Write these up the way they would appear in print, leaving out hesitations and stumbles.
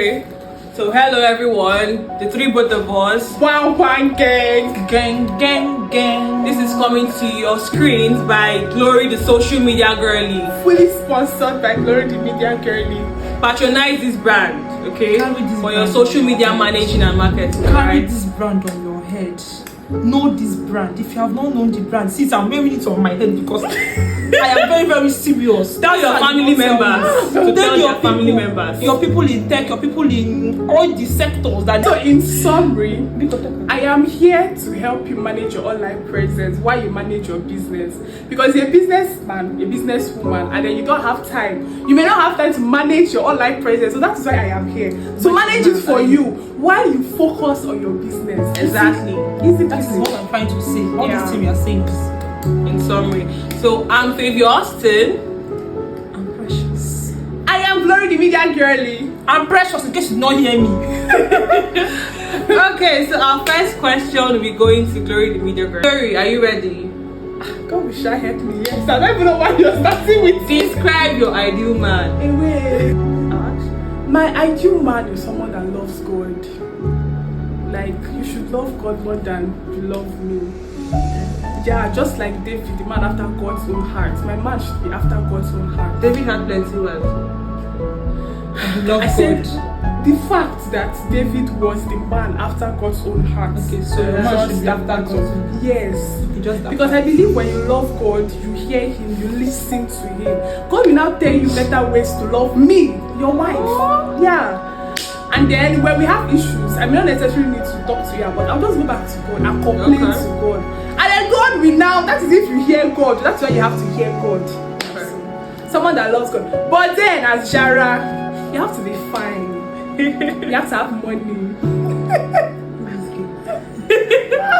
So hello everyone, the three both of us. Wow, gang. This is coming to your screens by Glory the Social Media Girly. Fully sponsored by Glory the Media Girly. Patronize this brand, okay? For your social media managing and marketing. Carry this brand on your head. Know this brand. If you have not known the brand, since I'm wearing it on my head because I am very, very serious. Tell your family members. Tell your family members. Your people in tech, your people in all the sectors that. So in summary, I am here to help you manage your online presence while you manage your business. Because you're a businessman, a businesswoman, and then you don't have time. You may not have time to manage your online presence. So that is why I am here. So manage it for you while you focus on your business. Exactly. Easy. That is what I'm trying to say. All this thing we are saying is in summary. So I'm Favia Austin. I'm precious. I am Glory the Media Girly. I'm precious in case you not hear me. Okay, so our first question will be going to Glory the Media Girl. Glory, are you ready? God will sure help me. Yes. I don't even know why you're starting with Describe your ideal man. Anyway, my ideal man is someone that loves God. Like, you should love God more than you love me. Yeah, just like David, the man after God's own heart. My man should be after God's own heart. David had plenty wives. Love I said the fact that David was the man after God's own heart. Okay, so your man should be after God's own. Yes. Just Because I believe when you love God, you hear him, you listen to him. God will now tell you better ways to love me, your wife. Yeah. And then when we have issues, I may not necessarily need to talk to you about. I'll just go back to God and complain to God. And then God will now, that is if you hear God. That's why you have to hear God. Someone that loves God. But then as Jara, you have to be fine. You have to have money.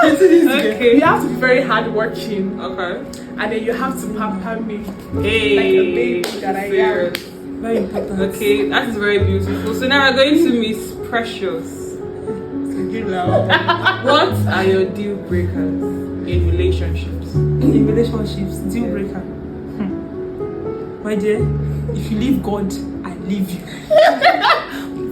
Okay. You have to be very hardworking. Okay. And then you have to pamper me Hey. like a baby that I am. very important. Okay, that is very beautiful. So now we're going to Miss Precious. What are your deal breakers in relationships? In relationships, deal breaker. My dear, if you leave God, I leave you.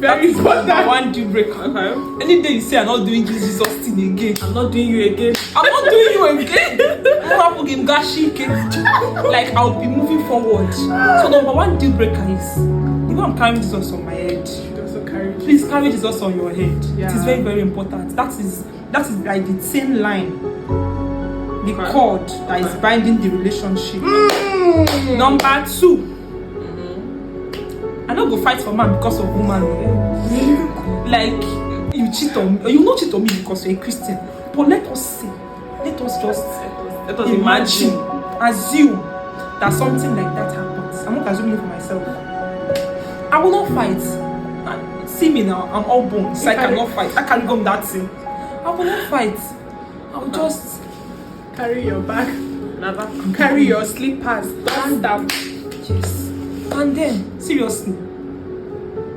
Very important. One deal breaker. Okay. Any day you say I'm not doing this Jesus thing again, I'm not doing you again. I'm not doing you again. Like I'll be moving forward. So number one deal breaker is, you know I'm carrying Jesus on my head. Also carry. Please carry Jesus on your head. Yeah. It is very, very important. That is like the thin line, the cord that is binding the relationship. Number two, I don't go fight for man because of woman. Like you cheat on me, or you not cheat on me because you're a Christian. But let us just imagine, assume that something like that happens. I'm not assuming it for myself. I will not fight. See me now, I'm all bones. I cannot fight. I can't go that thing. I will not fight. I will just Carry your bag. Never. Carry your slippers. Stand up. yes. And then seriously,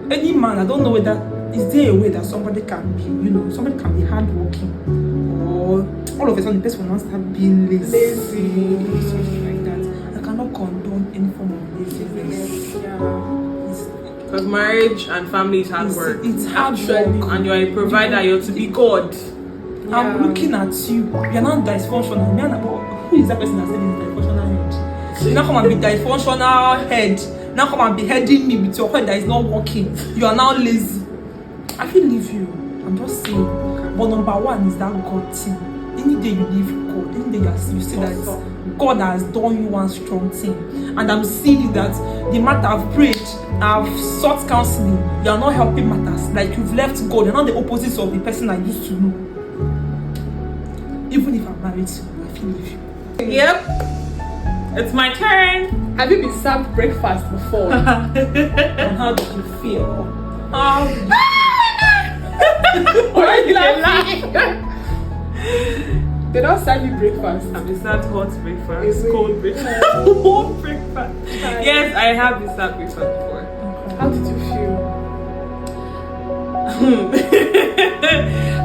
any man, I don't know whether is there a way that somebody can be, somebody can be hardworking, or all of a sudden the person will not start being lazy, something like that. I cannot condone any form of laziness. Because marriage and family is hard work. It's hard Actually. work. And you're a provider, you're to be God. I'm looking at you. You're not dysfunctional. Who is that person that said he's dysfunctional head? You now come and be dysfunctional head. Now come and be heading me with your head that is not working. You are now lazy. I feel leave you. I'm just saying. But number one is that God thing. Any day you leave God, any day you see that God has done you one strong thing. And I'm seeing that the matter I've prayed, I've sought counseling, you are not helping matters. Like you've left God, you're not the opposite of the person I used to know. Even if I'm married to you, I feel leave you. Yep. It's my turn. Have you been served breakfast before? And how do you feel? How do you Why are you laughing? They don't serve you breakfast. I've been served hot breakfast, Is it? cold breakfast, warm breakfast. Yes, I have been served breakfast before. How did you feel?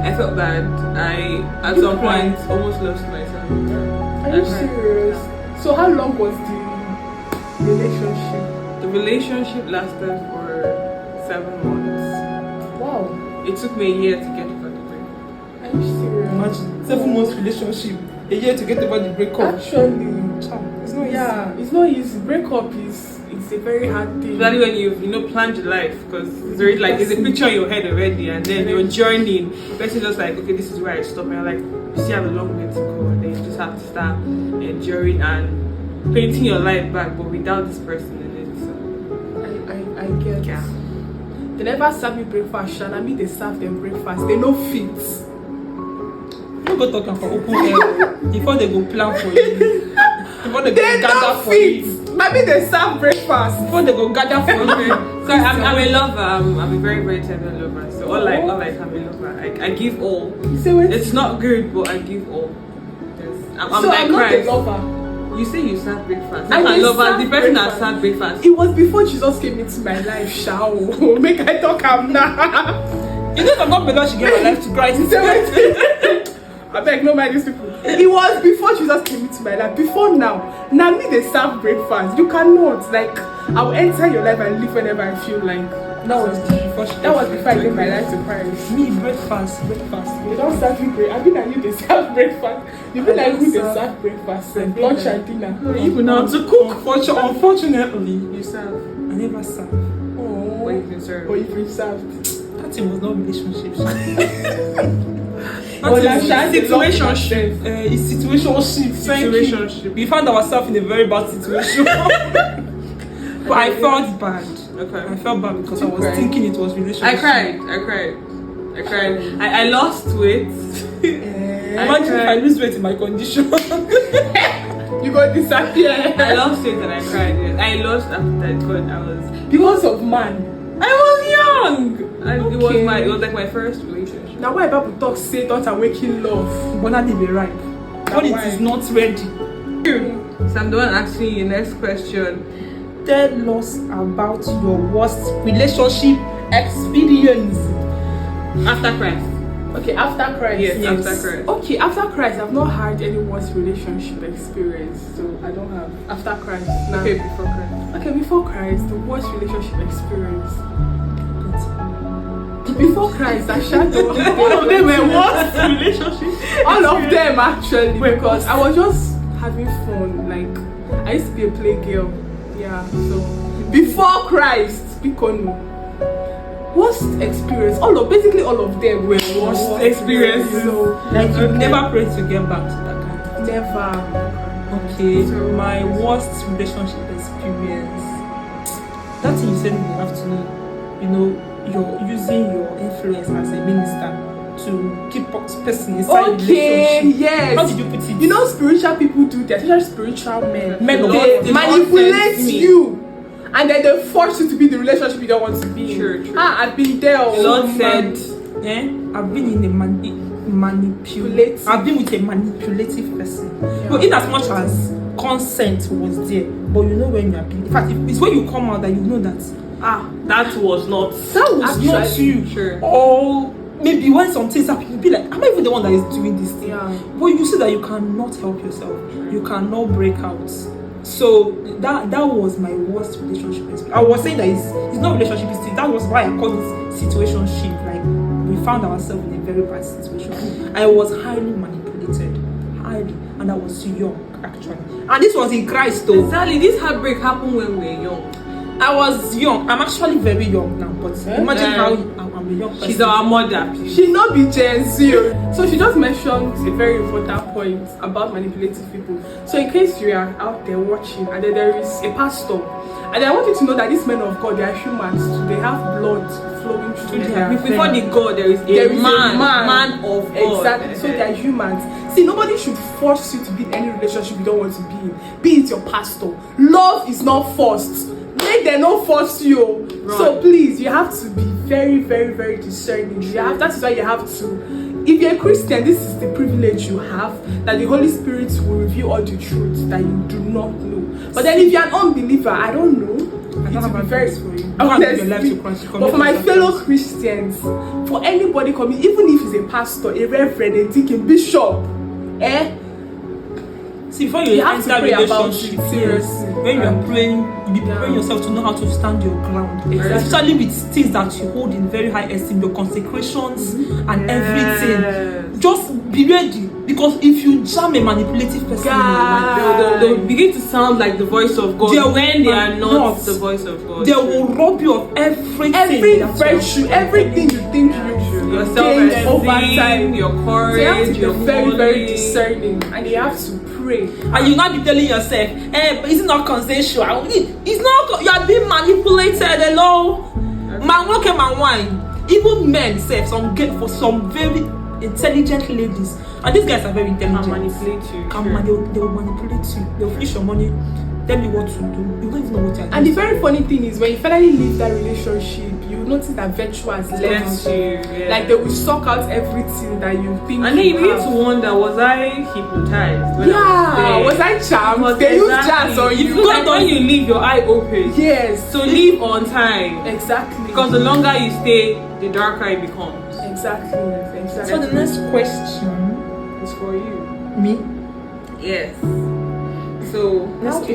I felt bad. I, at some point, almost lost myself. Are you serious? So how long was the relationship? The relationship lasted for 7 months. it took me a year to get over the breakup. Are you serious? Imagine 7 months relationship, a year to get over the breakup. Actually, It's not yeah, it's not easy. Breakup is it's a very hard thing. Especially when you've planned your life, because it's already like there's a picture in your head already, and then you're journeying. The person just like, okay, this is where I stop, and you're like, you still have a long way to go, and then you just have to start enduring and painting your life back, but without this person in it. So I get. yeah. They never serve me breakfast, and I mean they serve them breakfast. They no fit. You go talking for open air before they go plan for you. Before they go They gather no for fit. you. I mean they serve breakfast. Before they go gather for you. So I'm a lover. I'm a very, very tender lover. So all like I'm a lover. I give all. You say what? It's not good, but I give all. Yes. I'm So like I'm not a Christ. lover. You say you serve breakfast. I I'm a dey lover. serve The person that breakfast. served breakfast. It was before Jesus came into my life, shao. Make I talk am now. You know, I'm not better. She gave her life to Christ. You say what? I beg, no mind these people. It was before Jesus came into my life. Before now. Now me they serve breakfast. You cannot. Like, I'll enter your life and live whenever I feel like. That was before That was before I gave my life to Christ. Me, breakfast. They don't serve me breakfast. I mean, like you they serve breakfast. You be like who they serve breakfast and lunch and dinner. You know how to cook. Unfortunately, You serve. I never served. Oh, But you've been served. but you've been served. That thing was not relationships. But That is that's situationship. It's situationship. Thank you. Situationship. We found ourselves in a very bad situation. But I felt bad. Okay. I felt bad because I You was cried? thinking it was relationship. I cried. I lost weight. Imagine if I lose weight in my condition. You go disappear. I lost weight and I cried. Yes. I lost after God. Because of man. I was young. And Okay. it was like my first relationship. Now why Bible talk say don't awaken love? But now they be ripe. When it is not ready. So I'm the one asking you next question. Tell us about your worst relationship experience. After Christ. Okay, after Christ. Yes, after Christ. Okay, after Christ, I've not had any worst relationship experience, so I don't have. After Christ, now. Okay, before Christ. Okay, before Christ, the worst relationship experience. Before Christ, I shared all of them were worst relationship. All of them actually, because I was just having fun. Like I used to be a play girl. Yeah, so before Christ, speak on worst experience. Basically all of them were worst experiences. So Like you never prayed to get back to that kind of never. Okay, my worst relationship experience. That thing you said in the afternoon, you're using your influence as a minister to keep a person inside Okay, relationship. yes. How did you put it? You know, spiritual people do that, especially spiritual men. Men of They God. The Lord manipulate sent me. you, and then they force you to be the relationship you don't want to be in. True. I've been there. The Lord said, I've been in a manipulative. I've been with a manipulative person. Yeah. But in as much as consent was there, but you know when you are being. In fact, it's when you come out that you know that that was not. that was not Actually, you. Sure. Or maybe when some things happen, you'll be like, am I even the one that is doing this thing? Yeah. But you see that you cannot help yourself. You cannot break out. So that was my worst relationship experience. I was saying that it's not relationship, that was why I called it situationship. Like we found ourselves in a very bad situation. I was highly manipulated. And I was young actually. And this was in Christ though. Exactly, this heartbreak happened when we were young. I was young. I'm actually very young now, but imagine how I'm a young person. She's our mother. She not be Gen Z. So she just mentioned a very important point about manipulative people. So in case you are out there watching and then there is a pastor, and I want you to know that these men of God, they are humans too. They have blood flowing through their Before the God, there is a man of God. Exactly. So they are humans. See, nobody should force you to be in any relationship you don't want to be in. Be it your pastor. Love is not forced. Make them not force you. Right. So please, you have to be very, very, very discerning. That is why you have to. If you're a Christian, this is the privilege you have, that the Holy Spirit will reveal all the truths that you do not know. But then if you're an unbeliever, I don't know. I don't have advice for you. But for my fellow Christians, for anybody coming, even if he's a pastor, a reverend, a deacon, bishop, See, before you have to enter pray about relationship, it, seriously. when you are praying, you be preparing yourself to know how to stand your ground. Especially with things that you hold in very high esteem, your consecrations and everything. Just be ready, because if you jam a manipulative person, they'll begin to sound like the voice of God when they are not the voice of God. They will rob you of everything. Every virtue, everything you think you gained over time. Your So courage, you have to be your very, very holy. discerning, and you have to pray. And you not be telling yourself, but it's not consensual. It's not. You are being manipulated. Hello, man, look at my wine. Even men say some get for some very intelligent ladies, and these guys are very intelligent. Can manipulate you. They will manipulate you. They'll finish your money, tell you what to do. You don't even know what you're doing. And the very funny thing is, when you finally leave that relationship, you notice that virtue has left you. Yeah. Like they will suck out everything that you think. And then you begin have. to wonder, was I hypnotized? When Yeah, was I charmed? They use jazz on you. Like when you leave, your eye opens. Yes. So leave on time. Exactly. Because the longer you stay, the darker it becomes. Exactly. So the next question It's for you. me. Yes. So Let's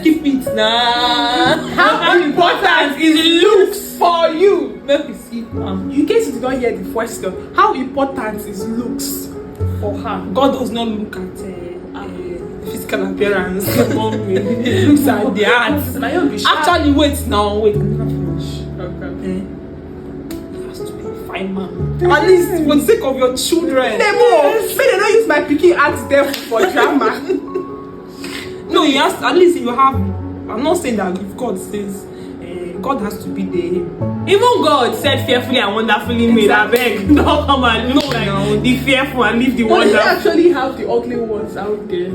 keep it now. How important is looks for you? Make we see. In case you did not hear the question, how important is looks for her? God does not look at physical appearance. He looks at the heart. Actually, wait now. Wait. I'm not finish. Okay. It has to be a fine man. At least for the sake of your children. May they not use my picky ask them for drama. No, you have at least you have. I'm not saying that if God says God has to be there. Even God said fearfully and wonderfully made. I beg, don't come and look like the fearful and leave the But they wonderful. actually have the ugly ones out there.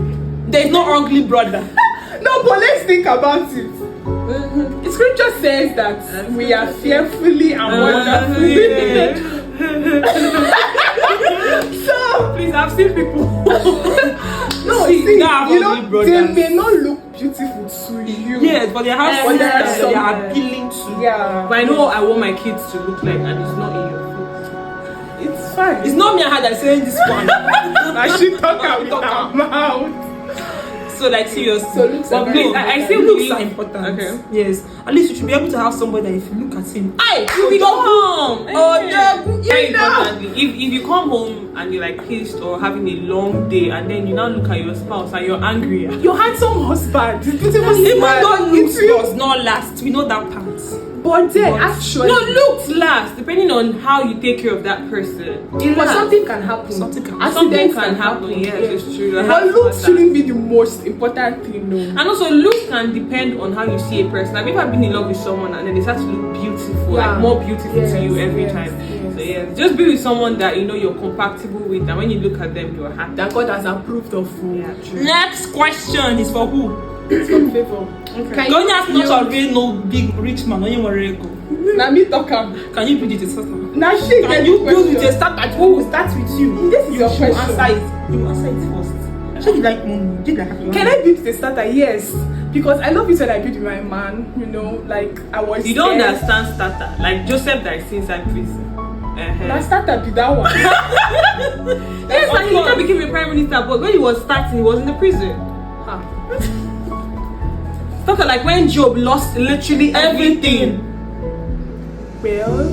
There is no ugly brother. No, but let's think about it. The scripture says that we are fearfully and wonderfully made. So Please, I've seen people. no, See, see, now you ugly know, brothers. they may not look beautiful to you. Yes, but they have But something there are that some- they are appealing to. Yeah. But I know what I want my kids to look like, and it's not in your face. It's fine. It's not me and her that saying this one. I should talk out with her mouth. So like serious. So looks are But very no, I important. still looks are important. Okay. Yes. At least you should be able to have somebody that if you look at him, You will go home. Oh, yeah. Very importantly, if you come home and you're like pissed or having a long day, and then you now look at your spouse and you're angry. Your handsome husband. It's beautiful. even man. though looks It's you. does not last, we know that part. But then actually, No, looks last depending on how you take care of that person. but something can happen. Something can- Something Accidents can happen. Yes, it's true. I But have to looks understand. shouldn't be the most important thing, no. And also, looks can depend on how you see a person. Have you ever been in love with someone and then they start to look beautiful, Yeah. like more beautiful Yes, to you every yes, time? yes. So yeah, just be with someone that you know you're compatible with, and when you look at them, you're happy. That God has approved of you. Yeah, true. Next question is for who? It's for favor. Okay. Don't you have not already no big rich man when you were go. Now me talk am. Can you build it a starter? Now she Can you build it a starter? Who will start with you? This is your You question. answer it. You answer it first. So you like money? Did like happy? Can I build the starter? Yes. Because I love you said I build with my man, you know, like I was You don't scared. understand starter, like Joseph that is inside prison. Now starter be that one. Yes, and he later became a prime minister, but when he was starting, he was in the prison. Huh. Starter like when Job lost literally everything. Well.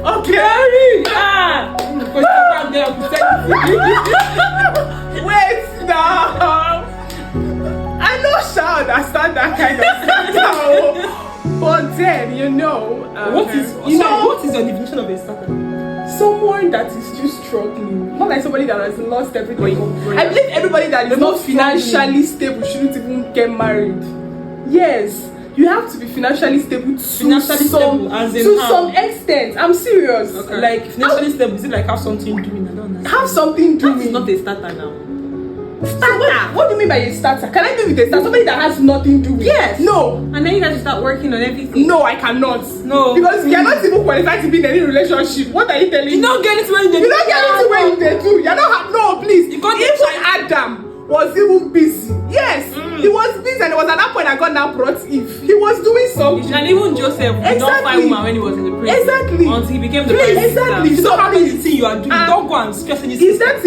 Okay. Ah! Wait now. I know shall understand that kind of starter. But then you know, What is you know what is your definition of a starter? someone that is just struggling, not like somebody that has lost everything. Right. I believe everybody that is They're not not struggling. financially stable shouldn't even get married. Yes, you have to be financially stable to Financially stable, as in to how? some extent. I'm serious. Okay. Like financially stable, is it like have something doing? I don't understand. Have something That is doing. not a starter now. Starter. What do you mean by a starter? Can I be with a starter? Somebody that has nothing doing. Yes. No. And then you guys start working on everything. No, I cannot. No. Because you're not even qualified to be in any relationship. What are you telling me? You don't get it when You don't get into where they do. You're not. No, please. You can't Even get Adam was even busy. Yes, he was busy, and it was at that point that God now brought Eve. He was doing something. And even Joseph did not find woman when he was in the prison. Exactly. Until he became the Please, prime exactly. minister. So having the thing you are doing, don't go and stress any If sister. that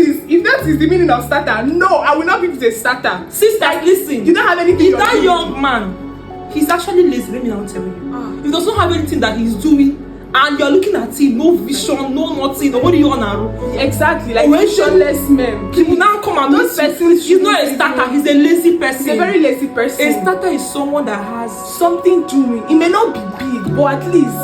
is the meaning of starter, no, I will not be with a starter. Sister, listen. You don't have anything. If you're that doing. young man, he's actually lazy, let me now tell you. He doesn't have anything that he's doing, and you're looking at him, no vision, no nothing, nobody you want to. Exactly, like When visionless men. He will now come and Those meet you. persons He's not a starter, he's a lazy person. He's a very lazy person. A starter is someone that has something doing. It may not be big, but at least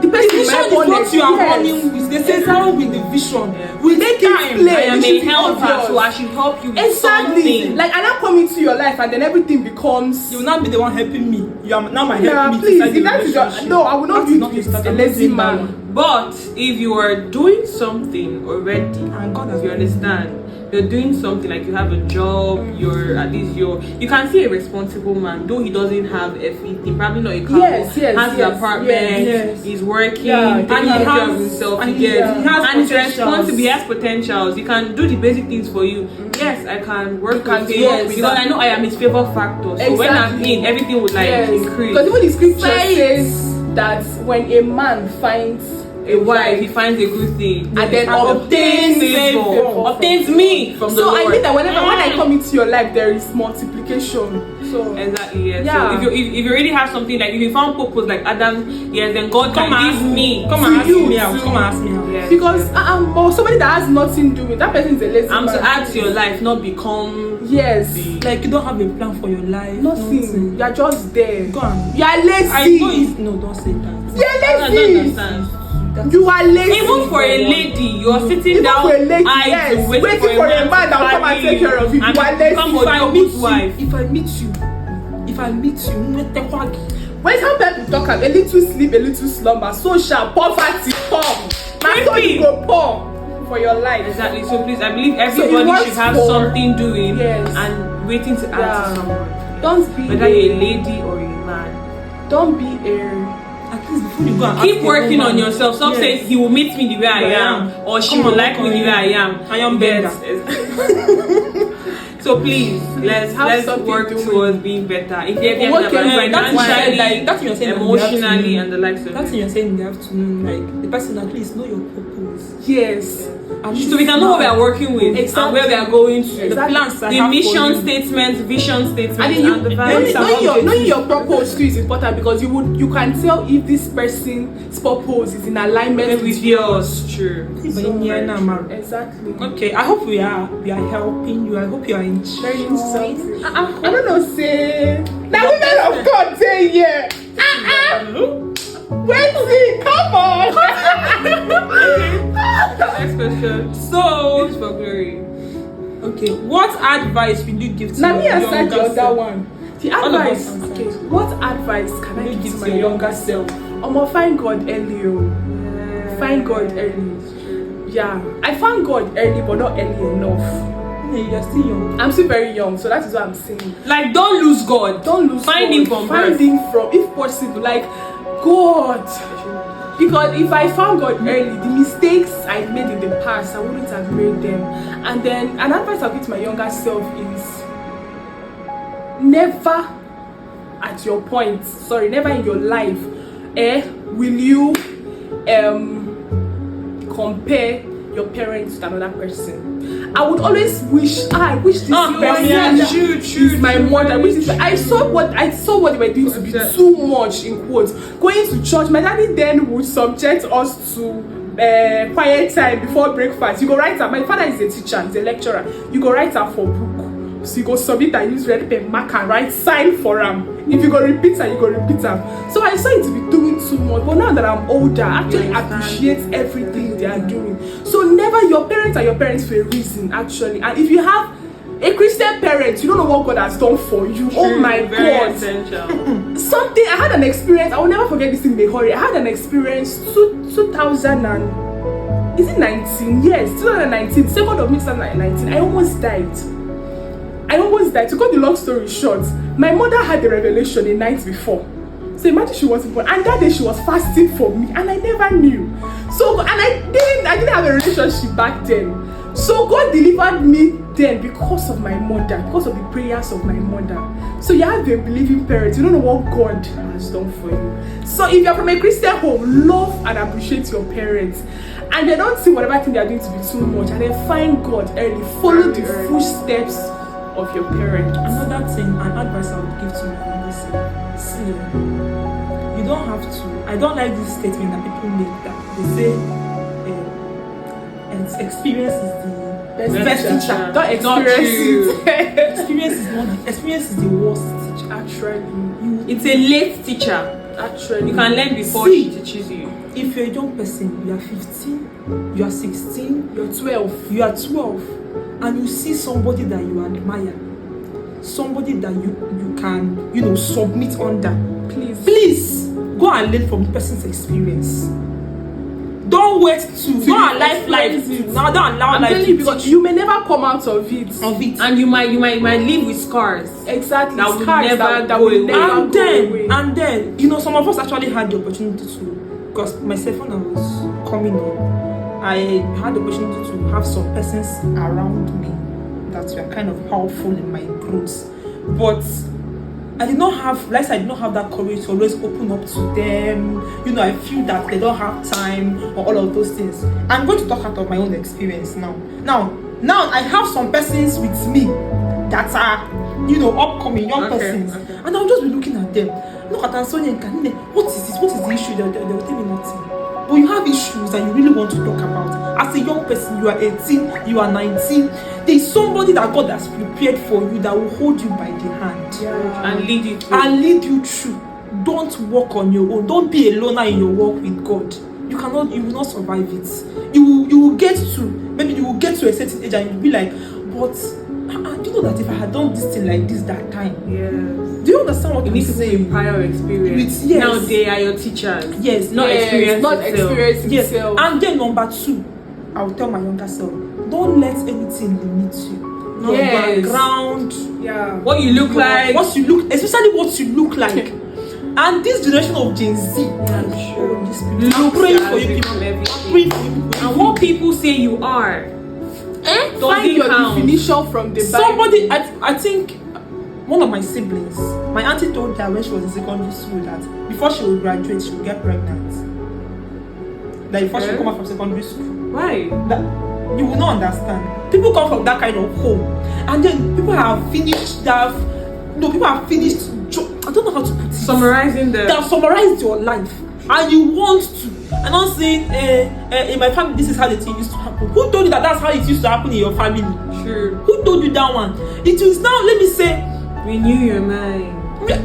the person the vision is what you are running with. They say run with the vision. With Make it time, plain. I am It should a be helper, obvious. so I should help you with Exactly. something. Like I now come into your life and then everything becomes. you will not be the one helping me. You are now my Yeah, help me. please. to start If the that is your relationship. no, I will not That is be not with starter. a I'm lazy not doing that man. one. But if you are doing something already, And God has you understand, you're doing something like you have a job, you can see a responsible man, though he doesn't have everything, probably not a car, Yes, has an apartment, yes. he's working, Yeah, taking and he care of has- himself, and he he gets, has and he's potentials. responsible, he has potentials, he can do the basic things for you. Yes, I can work can with do him yes, because I know I am his favor factor. So when I'm Exactly. in, everything would like increase. Because even the scripture Faith. says that when a man finds A wife, he finds a good thing and then obtains obtains favor, obtains me from the so Lord. I mean that when I come into your life, there is multiplication. So Exactly, yes. Yeah. So if you already have something, like if you found purpose like Adam, yes, then God Come can and give me. Come To and ask you, me out. to- Come and ask me out. Yes. because but somebody that has nothing doing, that person is a lazy I'm man. to add to your life, not become Yes, Like you don't have a plan for your life. nothing. You're just there. Go on. You are lazy. I know it's no. Don't say that. You're I don't lazy. understand. You are lazy. Even for a lady, you are sitting Even down for a lady, idle, yes, waiting waiting for a man that will come and take care of you. and You are lazy. become If I a meet good wife. you, if I meet you, When some people talk about a little sleep, a little slumber, so shall poverty come. My son, Creepy. you go poor for your life. Exactly. So please, I believe it everybody works should have for- something doing Yes. and waiting to add Yeah. to someone. Don't be Whether you're a lady or a man. don't be a At least before you go and Keep ask a working woman, on yourself. Stop yes. saying he will meet me the way I am, or she Come will on, like me the way I am. I am Yes. So please, let's have something work doing. towards being better. If you're Work better on that's what you're saying, like, that's what you're saying in the emotionally, afternoon. and the likes of That's it. what you're saying in the afternoon. Like the person at least know your purpose. yes. So we can know what we are working with and where we are going to. Exactly. The plans I The have for mission you. statement, vision statement, And then you and the values. knowing your purpose too is important because you can tell if this person's purpose is in alignment with yours. True. Exactly. Okay, I hope we are helping you. I hope you are Very enjoying. interesting. I don't know, say now women of God say yeah. Wait, come on. Next question. So, This is for glory. okay, what advice will you give to Now me your aside the younger other self? one. The All of advice. us answered. Okay, what advice can I give to my younger self? Find God early. Find God early. Yeah, I found God early, but not early enough. Yeah, you're still young. I'm still very young, so that is what I'm saying. Like, don't lose God. Don't lose Find God. him from Find birth. him from, if possible, like God. Because if I found God early, the mistakes I made in the past, I wouldn't have made them. And then an advice I'll give to my younger self is never at your point, never in your life, will you compare your parents to another person. I would always wish this person is my mother. I saw what they were doing to be too much in quotes. Going to church, my daddy then would subject us to quiet time before breakfast. You go write her. My father is a teacher, he's a lecturer. You go write her for book. So you go submit and use red pen, mark and write sign for them. If you go repeat her, you go repeat her. So I saw it to be doing too much. But now that I'm older, I actually appreciate everything they are doing. So never, your parents are your parents for a reason, actually. And if you have a Christian parent, you don't know what God has done for you. Oh my God. Essential. Something, I had an experience, I will never forget this in a hurry. I had an experience 2000 and, is it 19? Yes, 2019, 2nd of May 2019. I almost died. To cut the long story short, my mother had the revelation the night before. So imagine she wasn't born, and that day she was fasting for me, and I never knew. So, and I didn't have a relationship back then. So God delivered me then because of my mother, because of the prayers of my mother. So you have a believing parent, you don't know what God has done for you. So if you're from a Christian home, love and appreciate your parents. And they don't see whatever thing they are doing to be too much, and then find God early. Follow the footsteps of your parents. Another thing, an advice I would give to my younger self: see, you don't have to. I don't like this statement that people make, that they say experience is the best teacher. Don't experience it. Experience is the worst teacher. Actually, It's a late teacher. actually, You can learn before See. she teaches you. If you're a young person, you are 15, you are 16, you're 12. you are 12, and you see somebody that you admire, somebody that you can submit under, please go and learn from the person's experience. Don't wait to don't allow life to now. Don't allow I'm life telling to you, because you may never come out of it. And you might live with scars. Exactly. That will Scars never that go will away. never go away. and then some of us actually had the opportunity to, because myself, when I was coming up, I had the opportunity to have some persons around me that were kind of powerful in my growth, but I did not have that courage to always open up to them. I feel that they don't have time or all of those things. I'm going to talk out of my own experience now. Now I have some persons with me that are, upcoming young persons. Okay. And I'll just be looking at them. Look at Ansonia and Kanine. What is this? What is the issue? They'll tell me nothing. But you have issues that you really want to talk about. As a young person, you are 18, you are 19. There's somebody that God has prepared for you that will hold you by the hand. Yeah. And lead you through. Don't walk on your own. Don't be a loner in your walk with God. You will not survive it. You will get to a certain age and you'll be like, but do you know that if I had done this thing like this that time? Yes. Do you understand what You I'm need to say saying? prior experience. Yes. Now they are your teachers. Yes. Not experience. Not itself. experience Yes. itself. And then number 2, I will tell my younger self, don't let anything limit you. Your Yes. background, Yeah. What you look like. especially what you look like. And this generation of Gen Z, I'm praying for you people. I'm praying for you people. And what people say you are. Find your count. definition from the Bible. Somebody, I think one of my siblings, my auntie told her when she was in secondary school that before she would graduate, she would get pregnant. That before she would come out from secondary school. Why? That you will not understand. People come from that kind of home, and then people have finished. People have finished. I don't know how to put it. Summarizing They have summarized your life, and you want to. And I'm saying, in my family, this is how the thing used to happen. Who told you that that's how it used to happen in your family? Sure. Who told you that one? It is now. Let me say, Renew your mind.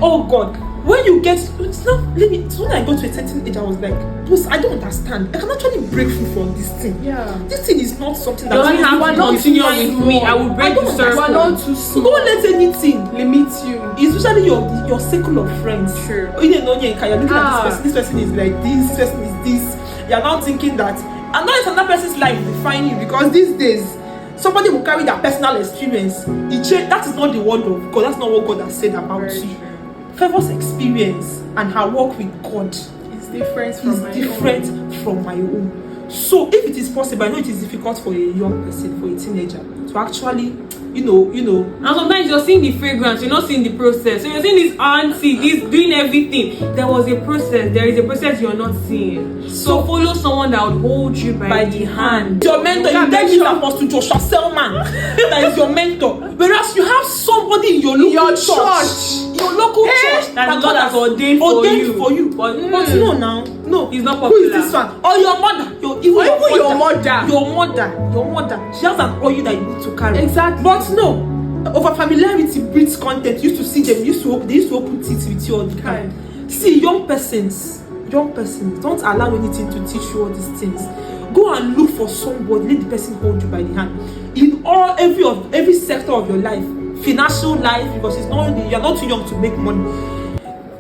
oh God. When you get, it's not, so when I got to a certain age, I was like, I don't understand. I can actually break free from this thing. Yeah. This thing is not something that Doesn't have to continue with me. I will break the You are circle. not too So small. don't let anything Limit you. especially your circle of friends. Sure. You didn't know you're looking at this person is like this person is this. You're now thinking that, and now it's another person's life define you, because these days somebody will carry their personal experience. That is not the word of God. That's not what God has said about Very you. true. Favor's experience and her walk with God It's different from my own. So if it is possible, I know it is difficult for a young person, for a teenager, to actually, And sometimes you're seeing the fragrance, you're not seeing the process. So you're seeing this auntie, this doing everything. There was a process. There is a process you're not seeing. So follow someone that would hold you by the hand. Your mentor, you tell me Apostle Joshua Selman, that is your mentor. Whereas you have somebody in your local church, that God has ordained for you. But no, It's not Who is popular. this one? Or your mother, your mother. She has an oil that you need to carry. Exactly. But no, over familiarity breeds content. You used to see them. They used to open teeth with you all the time. See, young persons, don't allow anything to teach you all these things. Go and look for somebody. Let the person hold you by the hand. In every sector of your life, financial life, because you're not too young to make money.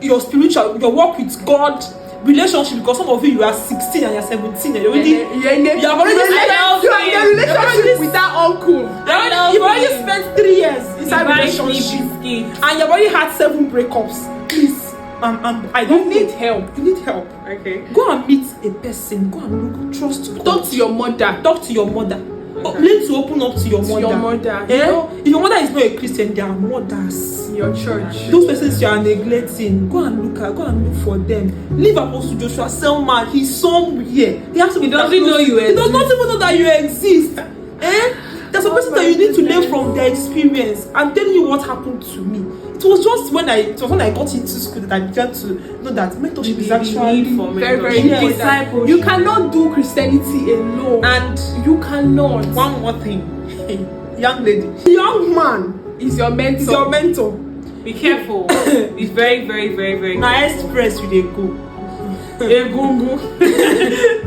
Your spiritual, your work with God, relationship, because some of you are 16 and you're 17 and you're already relationship with that uncle. You've already spent 3 years inside relationship and you've already had 7 breakups. Please, I don't need help. You need help. Okay. Go and meet a person. Go and look. Trust God. Talk to your mother. Talk to your mother. Learn to open up to your mother. Your mother. Eh? You know, If your mother is not a Christian, they are mothers. in your church. Those persons you are neglecting, go and look for them. Leave Apostle Joshua Selman, he's somewhere. He has to be. He doesn't know you He does not even know that you exist. There's a person that you need to learn from their experience. I'm telling you what happened to me. It was just when I got into school that I began to know that mentorship is actually very, very yes. important. You cannot do Christianity alone. And you cannot. one more thing, young lady, young man is your mentor. Is your mentor. Be careful. It's very, very, very, very. My express with a go.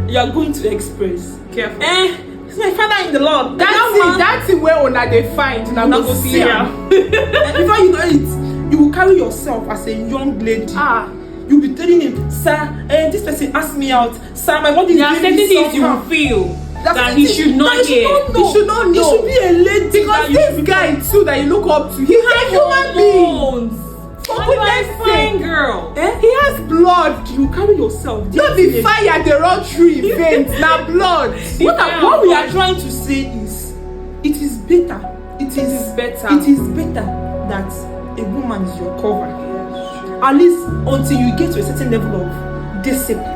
You are going to express. Careful. It's my father in the Lord. That's it where una they find. Una go see am. Before you know it, you will carry yourself as a young lady. You'll be telling him, sir, this person asked me out. Sir, my body is there are certain things you will feel that he should not hear. He should not know. He should be a lady. Because this guy too that you look up to, he's a human being. For goodness sake, girl. He has blood. You carry yourself. Not the fire they run through his veins. Now blood. What we are trying to say is, it is better. It is better that a woman is your cover. At least until you get to a certain level of discipline.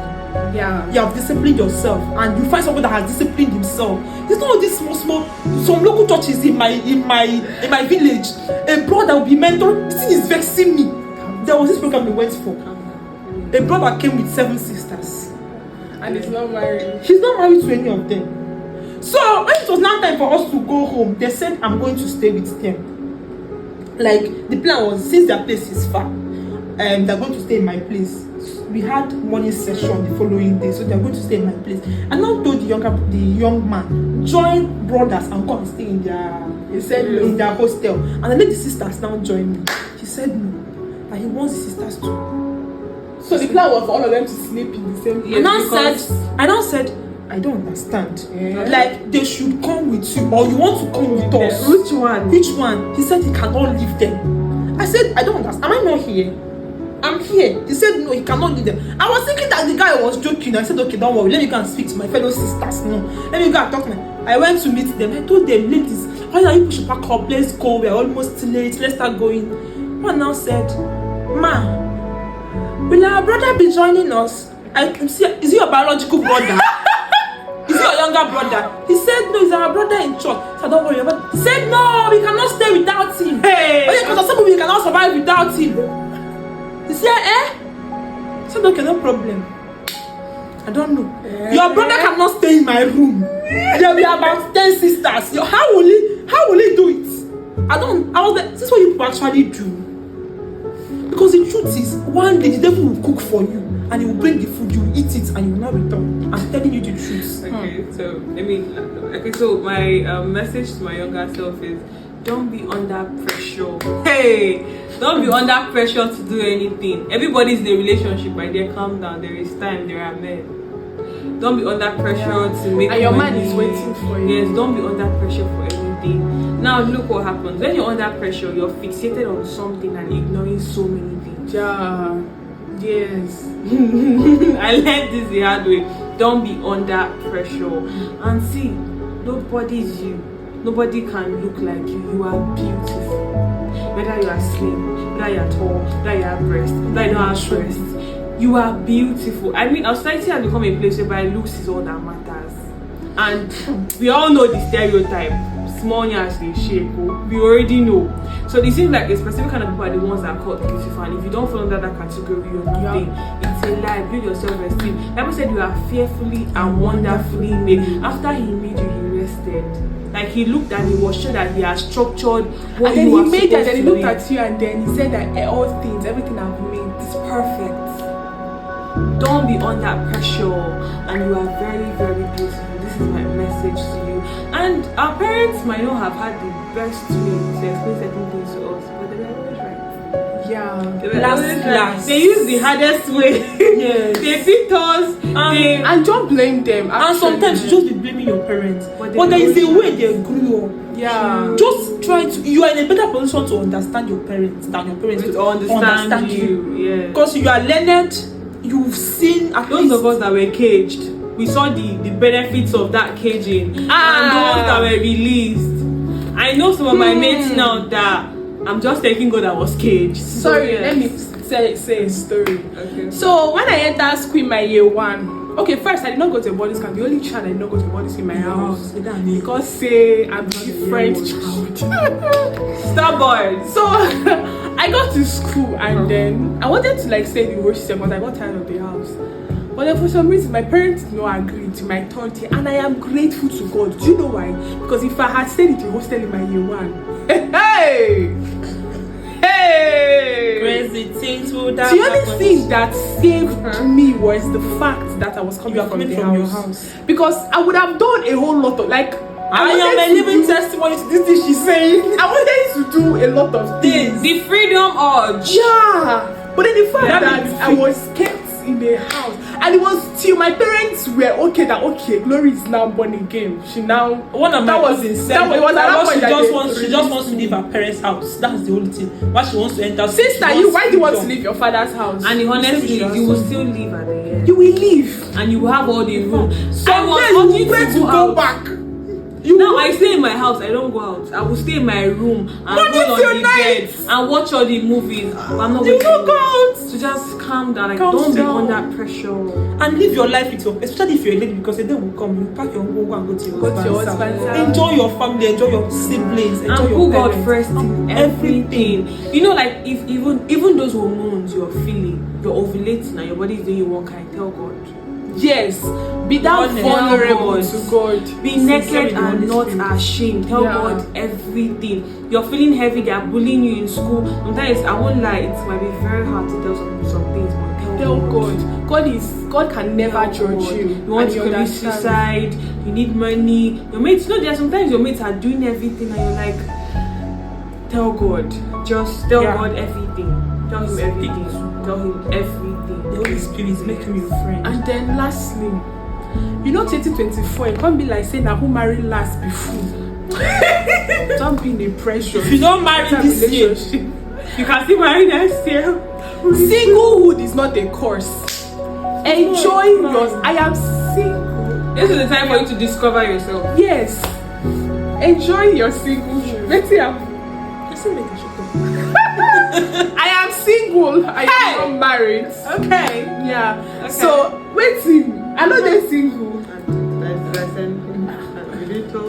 Yeah. You have disciplined yourself, and you find someone that has disciplined himself. There's not all these small. Some local churches in my village. A brother will be mentoring. This thing is vexing me. There was this program we went for. A brother came with 7 sisters, and he's not married. He's not married to any of them. So when it was now time for us to go home, they said, "I'm going to stay with them." Like the plan was, since their place is far, they're going to stay in my place. We had morning session the following day, so they're going to stay in my place. And now told the young man, join brothers and go and stay in their hostel. And I let the sisters now join me. He said no, and he wants the sisters to. So the plan was for all of them to sleep in the same place. I now said, I don't understand. Like they should come with you, or you want to come with us? Which one? Which one? He said he cannot leave them. I said, I don't understand. Am I not here? I'm here. He said no, he cannot leave them. I was thinking that the guy was joking. I said, okay, don't worry, let me go and speak to my fellow sisters. No, let me go and talk to them. I went to meet them. I told them, ladies, why are you pushing back up? Let's go. We're almost late. Let's start going. One now said, Ma, will our brother be joining us? I can see. Is he your biological brother? Is he your younger brother? He said no, he's our brother in church. So don't worry about it. He said no, we cannot stay without him. Because some people we cannot survive without him. He said, I said, okay, no problem. I don't know. Your brother cannot stay in my room. There will be about 10 sisters. How will he do it? I was like, this is what you people actually do. Because the truth is, one day the devil will cook for you and he will bring the food, you will eat it and you will not return. I'm telling you the truth. Okay, so my message to my younger self is, don't be under pressure. Don't be under pressure to do anything. Everybody's in a relationship, right there. Calm down. There is time. There are men. Don't be under pressure to make and your money. man is waiting for you. Yes, don't be under pressure for anything. Now look what happens. When you're under pressure, you're fixated on something and ignoring so many things. Yeah. Yes. I learned this the hard way. Don't be under pressure. And see, nobody's you. Nobody can look like you. You are beautiful. Whether you are slim, whether you are tall, whether you have breasts, whether you don't have breasts, you are beautiful. I mean, our society has become a place whereby looks is all that matters. And we all know the stereotype. Small as they shape. We already know. So it seems like a specific kind of people are the ones that are called beautiful. And if you don't fall under that category, you're nothing. It's a lie. Build your self-esteem. Bible said you are fearfully and wonderfully made. After he made you, he rested. Like he looked and he was sure that he has structured what and then you he made that and he looked make. at you and then he said that all things, everything I've made is perfect. Don't be under pressure, and you are very, very beautiful. This is my message to you. And our parents might not have had the best way to explain certain things to us, but they were always right. Yeah. They were always right. They used the hardest way. Yes. They picked us. And don't blame them. And sometimes you just be blaming your parents. But there is a way they grew up. Yeah. Just try to. You are in a better position to understand your parents than your parents to understand you. Yeah. Because you are learned. You've seen. Those of us that were caged. we saw the benefits of that caging and those that were released. I know some of my mates now that I'm just thanking God I was caged. Sorry, yes. let me say a story. Okay. So when I entered school in my year 1, okay, first I did not go to a boarding school. The only child I did not go to a boarding school in my house because say I'm a different child. Stubborn. So I got to school and then I wanted to like stay in the hostel, but I got tired of the house. But then for some reason my parents did not agree to my third year, and I am grateful to God. Do you know why? Because if I had stayed in the hostel in my year 1, hey, Crazy things would have the only happened. thing that saved me was the fact that I was coming, You are coming from your house. Because I would have done a whole lot of like I am a living testimony to this thing she's saying. I wanted to do a lot of things. The freedom urge. Yeah, but then the fact That that means I was kept in the house, and it was till my parents were okay that okay, Glory is now born again. She now One of my that was cousins that said was that another what point she that just they wants to leave her parents' house. That's the only thing. Why she wants to enter. Sister, why do you want to leave your father's house? And honestly, you will still live at the end. You will leave. And you will have all the room. Someday you will pray to go back. Now I stay in my house. I don't go out. I will stay in my room and Monday roll till on the night. bed and watch all the movies. But I'm not You going don't go out. So just calm down. Like Calm don't be down. under pressure. And live your life with your, especially if you're a lady, because the day will come, you pack your home and go to your husband's house. Enjoy your family, enjoy your siblings, enjoy And your put God parents. first in everything. You know, like if even those hormones you're feeling, you're ovulating and your body is doing you one kind, tell God. Yes, be that Honest. vulnerable God. to God. Be Sincerely, naked the and Holy not ashamed. Tell Yeah. God everything. You're feeling heavy, they're bullying you in school. Sometimes I won't lie, it might be very hard to tell some things, but Tell God. God can never Tell judge God. you. You want And to commit understand. suicide, you need money. Your mates, you know, there are sometimes your mates are doing everything and you're like, tell God. Just tell Yeah. God everything. Tell him everything. Tell him everything. The Holy Spirit is making you a friend. And then lastly, you know 2024, it can't be like saying that who married last before. Don't be in a pressure. If you don't marry this year, You can still marry next year. Singlehood is not a curse. Enjoy yours. I am single. This is the time for you to discover yourself. Yes. Enjoy your singlehood. Let's see. I am single. I am not married. Okay. Yeah. Okay. So waiting. I know they're single.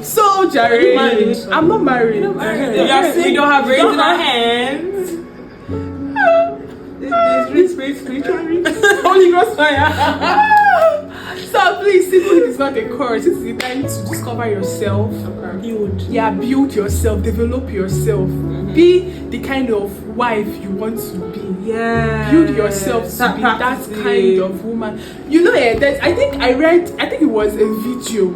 So Jerry, married? I'm not married. We don't have rings in our hands. This spiritually. Holy Ghost fire. So please, singlehood is not a curse. It's the time to discover yourself. build. Yeah, build yourself, develop yourself. Be the kind of wife you want to be. Yeah. Build yourself to be that kind of woman. You know, I think it was a video,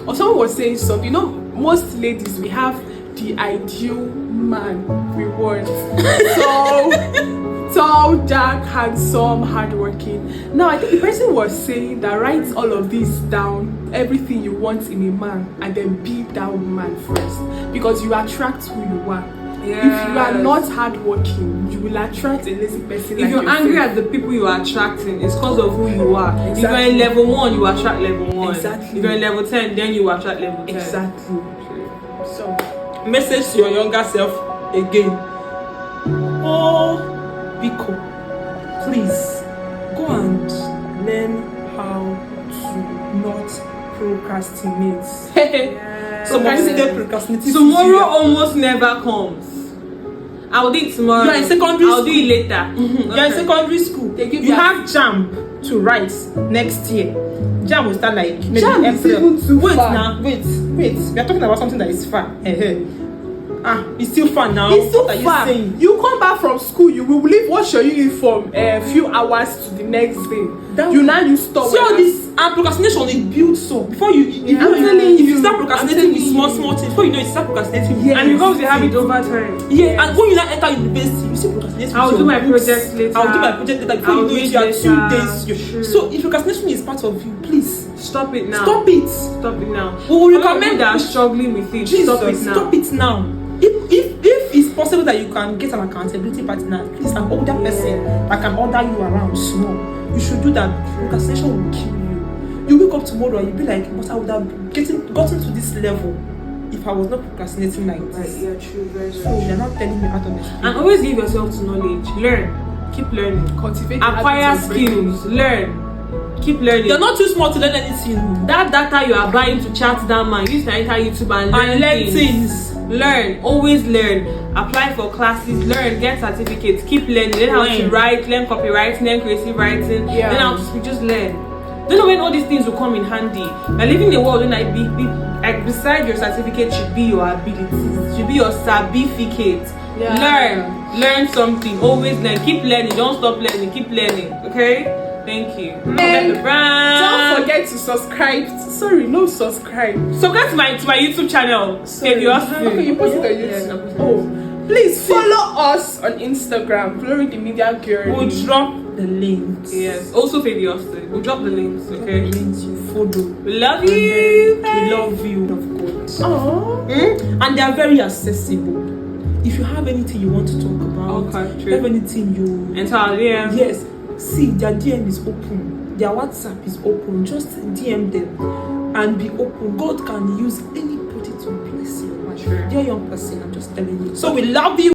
or someone was saying something. You know, most ladies, we have the ideal man we want. So tall, dark, handsome, hardworking. Now I think the person was saying that write all of this down, everything you want in a man, and then be that woman first, because you attract who you are. Yes. If you are not hardworking, you will attract a lazy person. If you're angry at the people you are attracting, it's because of who you are. If you're in level 1, you attract level 1. Exactly. If you're in level 10, then you attract level 10. Exactly. So Message to your younger self again. Oh, Biko, please go and learn how to not procrastinate. Some of them procrastinating. Tomorrow almost never comes. I'll do it tomorrow. You are in secondary I'll school. do it later. You are in secondary school. They give You you have JAM to write next year. JAM will start like maybe JAM is April. even too Wait far. now, wait. We are talking about something that is far. It's still far now. it's so What are far. you saying? You come back from school, you will leave, wash your uniform a few hours to the next day. You stop. See all this and procrastination is built so before you I'm telling if you you. start I'm procrastinating with telling small things, before you know it, you start procrastinating. Yes. And it becomes a habit over time. Yeah, and when you now enter university, you still procrastinate. I'll with do your my books. project later. I'll do my project later. Before I'll you know it, read you are 2 later. days. True. So if procrastination is part of you, please Stop it now. stop it. Stop it now. We will For recommend people that are struggling with it. Jesus, Stop it now. stop it now. If it's possible that you can get an accountability partner, please, an older person that can order you around small, you should do that. Procrastination will kill you. You wake up tomorrow and you be like, but I would have gotten to this level if I was not procrastinating like this. Yeah, true, very So you're not telling me out of this. And always give yourself to knowledge. Learn. Keep learning. Cultivate Acquire habits of breaking. skills. Learn. Keep learning. You're not too small to learn anything. That data you are buying to chat that man, use to enter YouTube and learn things. Learn. Always learn. Apply for classes. Learn. Get certificates. Keep learning. Learn how to write. Learn copywriting. Learn creative writing. Yeah. Learn how to speak. Just learn. Don't know when all these things will come in handy. You're living in a world when like beside your certificate should be your abilities. Should be your certificate. Yeah. Learn something. Always learn. Keep learning. Don't stop learning. Keep learning. Okay. Thank you. And Don't don't forget to subscribe. Sorry, no subscribe. subscribe to my YouTube channel. Sorry. If you ask Okay, you posted on Yes, I YouTube. posted. Oh, please follow us on Instagram, Glory the Media Girl. We'll drop the links. Yes. Also, Fabi Austin. We'll drop the links. The Okay. links you follow. We love you. We love you, of course. Oh, And they are very accessible. If you have anything you want to talk about, Okay, if true. you have anything you Entirely. Yeah. yes, see, their DM is open, their WhatsApp is open. Just DM them and be open. God can use anybody to bless you. True. Dear young person, I'm just telling you. So we love you.